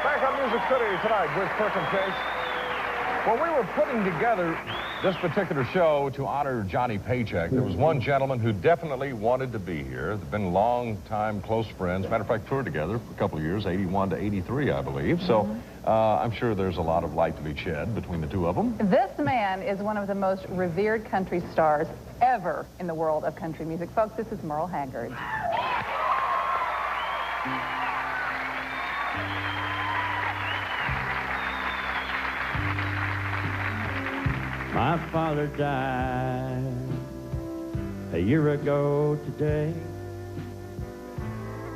Back on Music City tonight with Kirk and Chase. Well, we were putting together this particular show to honor Johnny Paycheck. There was one gentleman who definitely wanted to be here. They've been long-time close friends. Matter of fact, toured together for a couple of years, 81 to 83, I believe. So I'm sure there's a lot of light to be shed between the two of them. This man is one of the most revered country stars ever in the world of country music. Folks, this is Merle Haggard. My father died a year ago today.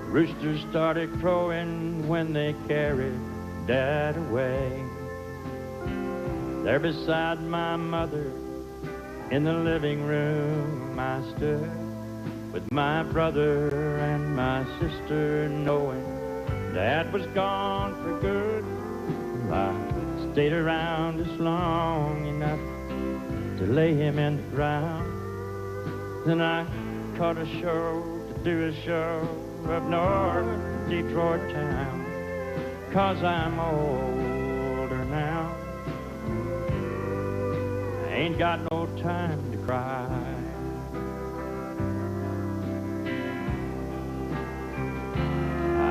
Roosters started crowing when they carried Dad away. There beside my mother in the living room I stood, with my brother and my sister, knowing Dad was gone for good. I stayed around just long enough to lay him in the ground. Then I caught a show to do a show up north Detroit town, 'cause I'm older now. I ain't got no time to cry.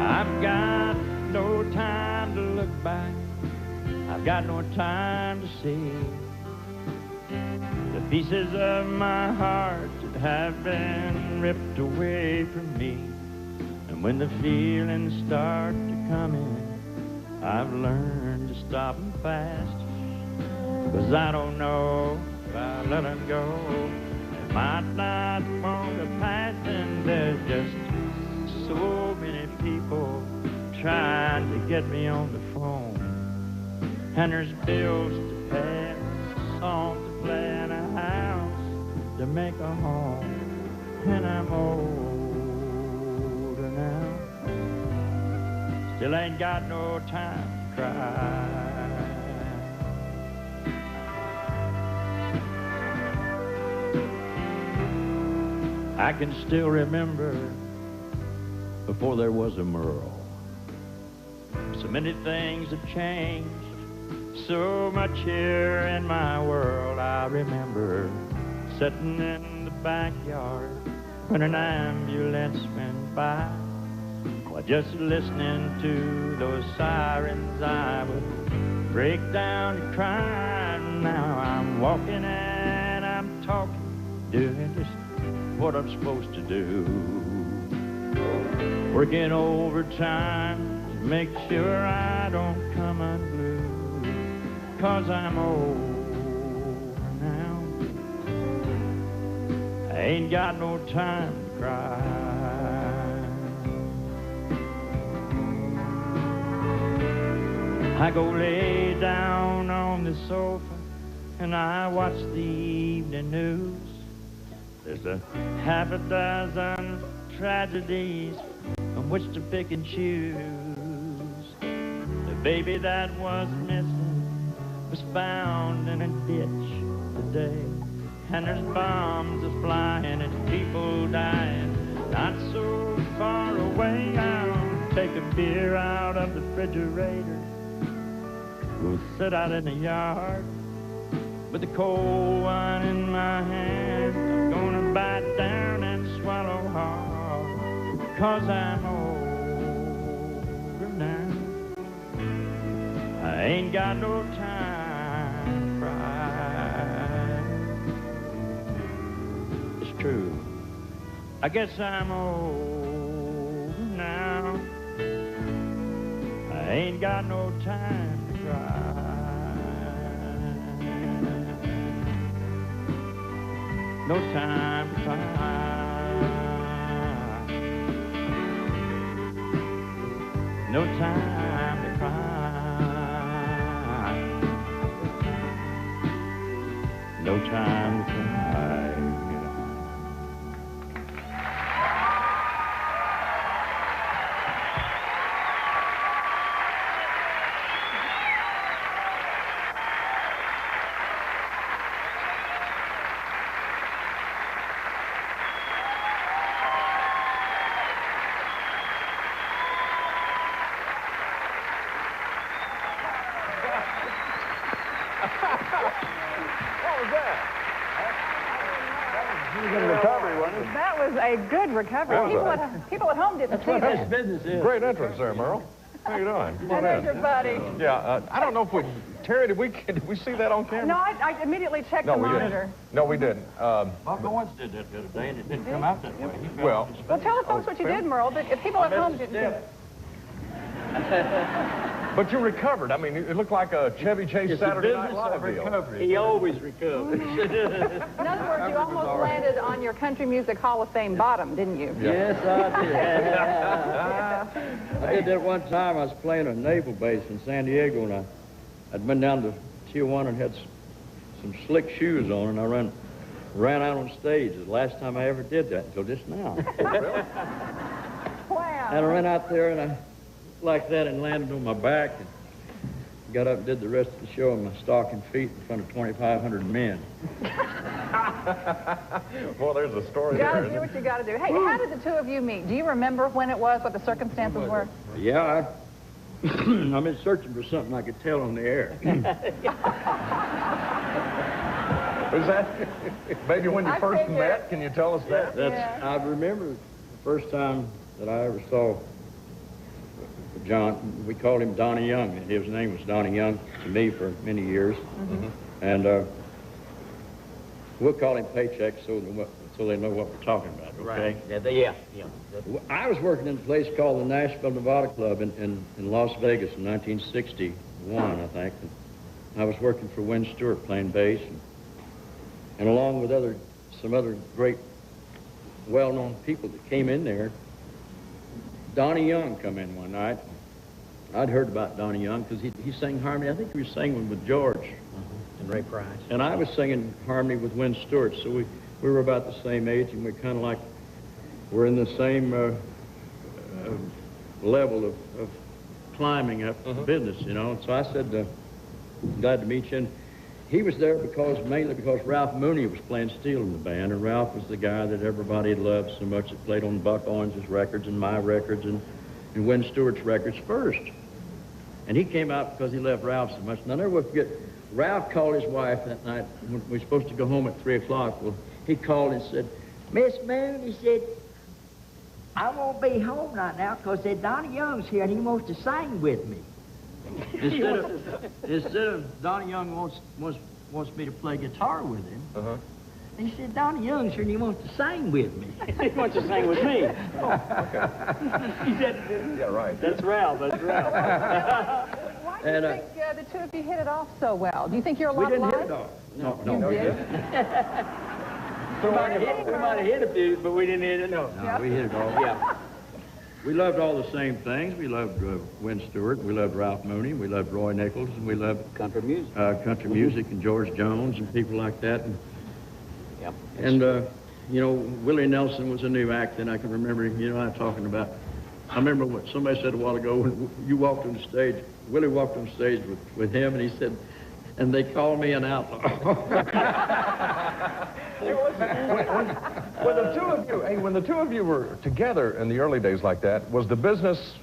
I've got no time to look back. I've got no time to see the pieces of my heart that have been ripped away from me. And when the feelings start to come in, I've learned to stop them fast. 'Cause I don't know if I let them go, it might not want to pass. And there's just so many people trying to get me on the phone. And there's bills to pay, songs to play, and a house to make a home. And I'm older now, still ain't got no time to cry. I can still remember before there was a Merle. So many things have changed, so much here in my world. I remember sitting in the backyard when an ambulance went by. While just listening to those sirens, I would break down and cry. Now I'm walking and I'm talking, doing just what I'm supposed to do. Working overtime to make sure I don't come unglued, 'cause I'm old now. I ain't got no time to cry. I go lay down on the sofa and I watch the evening news. There's a half a dozen tragedies from which to pick and choose. The baby that was missing was found in a ditch today. And there's bombs a flying and people dying not so far away. I'll take a beer out of the refrigerator, we'll sit out in the yard with the cold one in my hand. I'm gonna bite down and swallow hard, 'cause I'm older now. I ain't got no time to cry. It's true, I guess I'm old now. I ain't got no time to cry. No time to cry. No time to cry. No time to cry. good recovery, wasn't it? That was a good recovery. People at home didn't see This that. business is. Great entrance there, Merle. How you doing? Come on And there's your in. buddy. Yeah, I don't know if Terry, did we see that on camera? No, I immediately checked the we monitor. didn't. No, we didn't. Bob Owens did that the other day, and it didn't come out that way. He fell Well, off his Well, tell us folks what you did, Merle, but if people at home didn't see it. but you recovered. I mean, it looked like a Chevy Chase It's Saturday the Night business Live of deal. recovery. He always recovers. In other words, you almost landed on your Country Music Hall of Fame bottom, didn't you? Yes, I did. I did that one time. I was playing a naval base in San Diego, and I'd been down to Tijuana and had some slick shoes on, and I ran out on stage. It was the last time I ever did that until just now. Wow. And I ran out there, and I like that, and landed on my back, and got up and did the rest of the show in my stocking feet in front of 2,500 men. Well, there's a story You gotta there. do what you gotta do. Hey, how did the two of you meet? Do you remember when it was, what the circumstances were? Yeah, I've been searching for something I could tell on the air. Was that maybe when you I first figured. met? Can you tell us that? Yeah. I remember the first time that I ever saw John. We called him Donnie Young, and his name was Donnie Young to me for many years. And we'll call him Paycheck so they know what we're talking about, okay? Right. Yeah. I was working in a place called the Nashville Nevada Club in Las Vegas in 1961, I think. And I was working for Win Stewart playing bass, and along with some other great, well-known people that came in there. Donnie Young come in one night. I'd heard about Donnie Young because he sang harmony. I think he was singing with George. And Ray Price. And I was singing harmony with Win Stewart, so we were about the same age, and we kind of like we're in the same level of climbing up the business, you know. And so I said, glad to meet you. And he was there mainly because Ralph Mooney was playing steel in the band, and Ralph was the guy that everybody loved so much that played on Buck Owens' records and my records and Win Stewart's records first. And he came out because he loved Ralph so much. And I'll never forget, Ralph called his wife that night when we were supposed to go home at 3 o'clock. Well, he called and said, Miss Moon, he said, I won't be home right now because Donnie Young's here and he wants to sing with me. instead of Donnie Young wants me to play guitar with him. He said, Donnie Young's here and he wants to sing with me. He wants to sing with me. He said, Yeah, right. That's Ralph. why do you think the two of you hit it off so well? Do you think you're a We lot didn't alike? hit it off. No. You did? We might have hit a few, but we didn't hit it. No, we hit it all. Yeah. We loved all the same things. We loved Win Stewart. We loved Ralph Mooney. We loved Roy Nichols. And we loved Country music. country music and George Jones and people like that. And you know, Willie Nelson was a new act, and I can remember, you know, I'm talking about. I remember what somebody said a while ago when you walked on the stage. Willie walked on stage with him, and he said, and they called me an outlaw. When the two of you, when the two of you were together in the early days like that, was the business?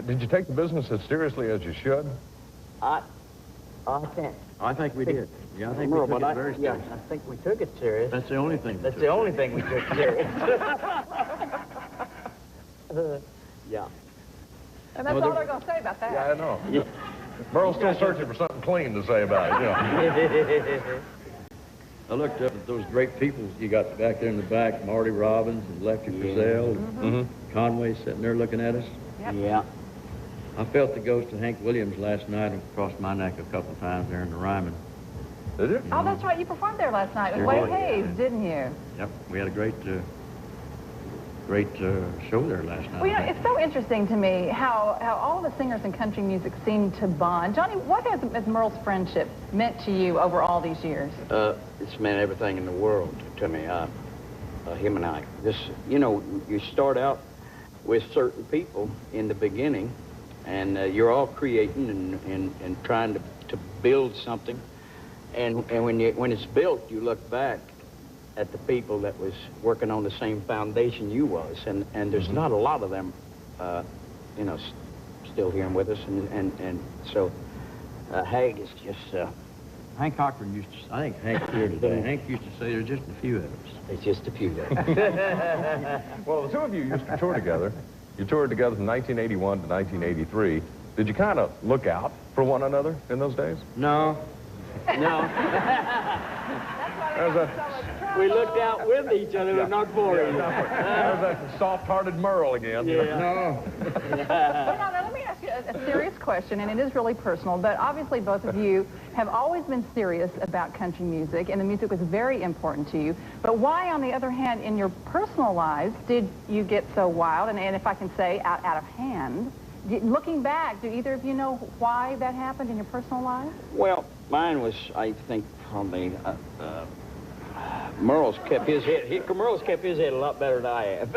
Did you take the business as seriously as you should? I can't. I think we did. Yeah, I think we took it very serious. I think we took it serious. That's the only thing. That's the only thing we took serious. Yeah. And that's all they're going to say about that. Yeah, I know. Merle's still searching for something clean to say about it, you know. I looked up at those great people you got back there in the back, Marty Robbins and Lefty Frizzell, and Conway sitting there looking at us. Yep. Yeah. I felt the ghost of Hank Williams last night across my neck a couple of times there in the Ryman. Did you? Oh, that's right. You performed there last night with Sure Wade did. Hayes, didn't you? Yep, we had a great show there last night. Well, you know, it's so interesting to me how all the singers in country music seem to bond. Johnny, what has Merle's friendship meant to you over all these years? It's meant everything in the world to me. Him and I. Just, you know, you start out with certain people in the beginning, and you're all creating and trying to build something. And when it's built, you look back at the people that was working on the same foundation you was, and there's not a lot of them, you know, still here with us, and so Haig is just Hank Cochran used to, I think Hank's here today. Hank used to say there's just a few of us. It's just a few days. Well, the two of you used to tour together. You toured together from 1981 to 1983. Did you kind of look out for one another in those days? No. No. There's We looked out with each other, but not for each other. there's that soft-hearted Merle again. Yeah. No. But now, let me ask you a serious question, and it is really personal, but obviously both of you have always been serious about country music, and the music was very important to you. But why, on the other hand, in your personal lives, did you get so wild, and if I can say, out of hand? Looking back, do either of you know why that happened in your personal life? Well, mine was, I think, probably, Merle's kept his head, Merle's kept his head a lot better than I have.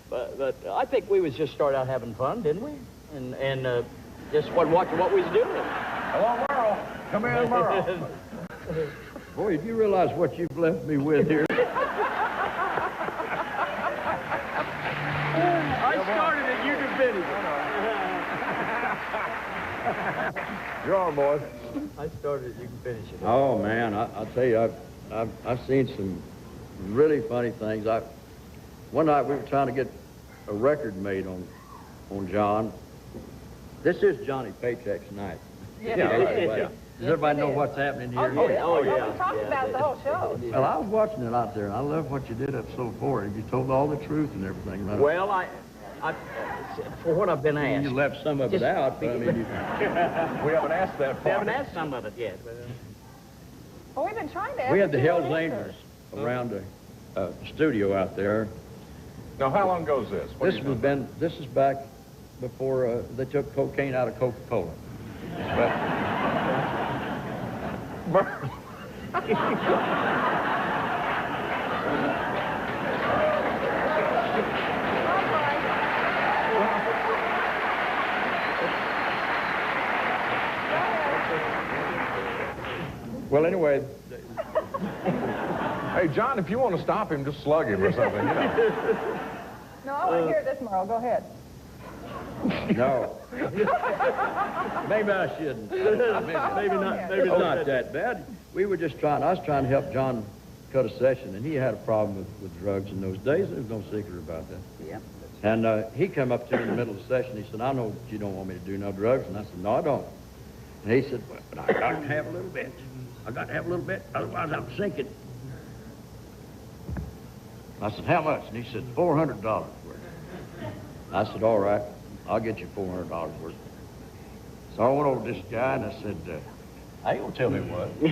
but I think we was just started out having fun, didn't we? And just watching what we was doing. Hello, Merle. Come in, Merle. Boy, do you realize what you've left me with here? I started it, you can finish it. You're on, boys. I started it, you can finish it. Oh, man, I'll tell you, I've seen some really funny things. One night we were trying to get a record made on John. This is Johnny Paycheck's night. Yeah. Does everybody know what's happening here? Oh, yeah. We talked about the whole show. Well, I was watching it out there, and I love what you did up so far. You told all the truth and everything about it. Well, I for what I've been asked. You left some of it out, but I mean, We haven't asked that we far. haven't asked some of it yet. Well, we've been trying to ask We had the you Hells an answer. Angels around the studio out there. Now, how long ago is this? What do you think? This is back before they took cocaine out of Coca-Cola. Merle. Well, anyway. Hey, John, if you want to stop him, just slug him or something, you know. No, I want to hear this, Merle. Go ahead. No. Maybe I shouldn't. Maybe not. Maybe it's not that bad. We were just trying. I was trying to help John cut a session, and he had a problem with drugs in those days. There was no secret about that. Yeah. And he come up to me in the middle of the session. He said, "I know you don't want me to do no drugs." And I said, "No, I don't." And he said, "Well, but I got to have a little bit. I got to have a little bit, otherwise I'm sinking." I said, "How much?" And he said, $400 worth. I said, "All right, I'll get you $400 worth." So I went over to this guy and I said, "I ain't gonna tell him what." I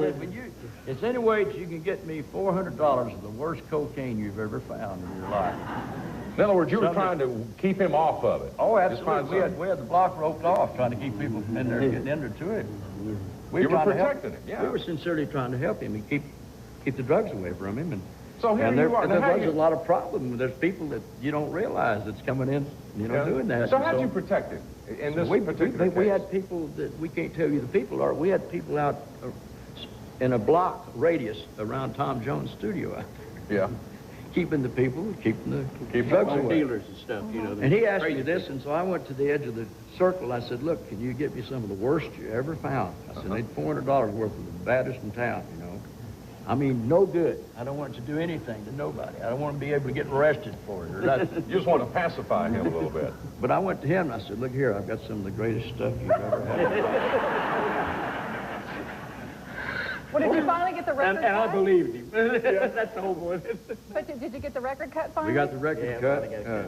said, "But it's any way that you can get me $400 of the worst cocaine you've ever found in your life." In other words, you were trying to keep him off of it. Oh, Just find absolutely. We had the block roped off, trying to keep people from in there getting into it. You were trying to help- protecting him, yeah. We were sincerely trying to help him and keep the drugs away from him. And So here and you there, are. and Now, there how was you- a lot of problem. There's people that you don't realize that's coming in, Yeah. doing that. So how'd you protect him in this particular we case? had people that we can't tell you the people are. We had people out in a block radius around Tom Jones' studio out there. Yeah. Keeping the people, keeping the Keep drugs the away. Dealers and stuff, you know. And he asked me this, and so I went to the edge of the circle. I said, "Look, can you get me some of the worst you ever found?" I said, "I need $400 worth of the baddest in town, you know. I mean, no good. I don't want it to do anything to nobody. I don't want to be able to get arrested for it or nothing." You just want to pacify him a little bit. But I went to him, and I said, "Look here, I've got some of the greatest stuff you've ever had." Well, did you finally get the record cut? And I believed him. That's the whole point. But did you get the record cut finally? We got the record Yeah, cut, finally got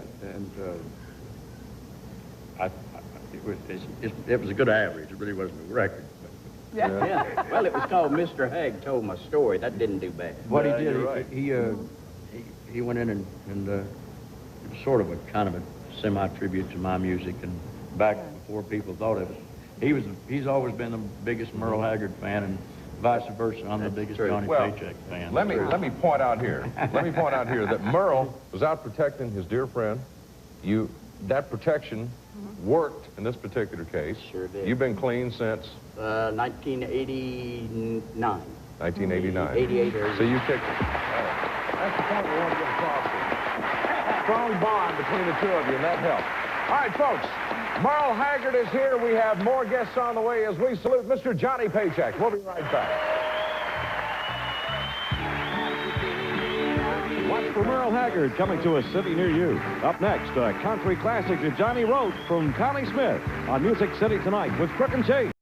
it it was a good average. It really wasn't a record. Yeah. Yeah. Well, it was called Mr. Hag Told My Story. That didn't do bad. What he Yeah, did, you're right. he went in and it was sort of a kind of a semi-tribute to my music, and back before people thought of it. He's always been the biggest Merle Haggard fan, and vice versa. I'm the biggest true. Johnny Well, Paycheck fan. Let me point out here. Let me point out here that Merle was out protecting his dear friend. That protection worked in this particular case. Sure did. You've been clean since 1989. 1989. 88 or So you kicked it. That's the point we want to get across here. Strong bond between the two of you, and that helped. All right, folks. Merle Haggard is here. We have more guests on the way as we salute Mr. Johnny Paycheck. We'll be right back. Watch for Merle Haggard coming to a city near you. Up next, a country classic that Johnny wrote from Connie Smith on Music City Tonight with Crook and Chase.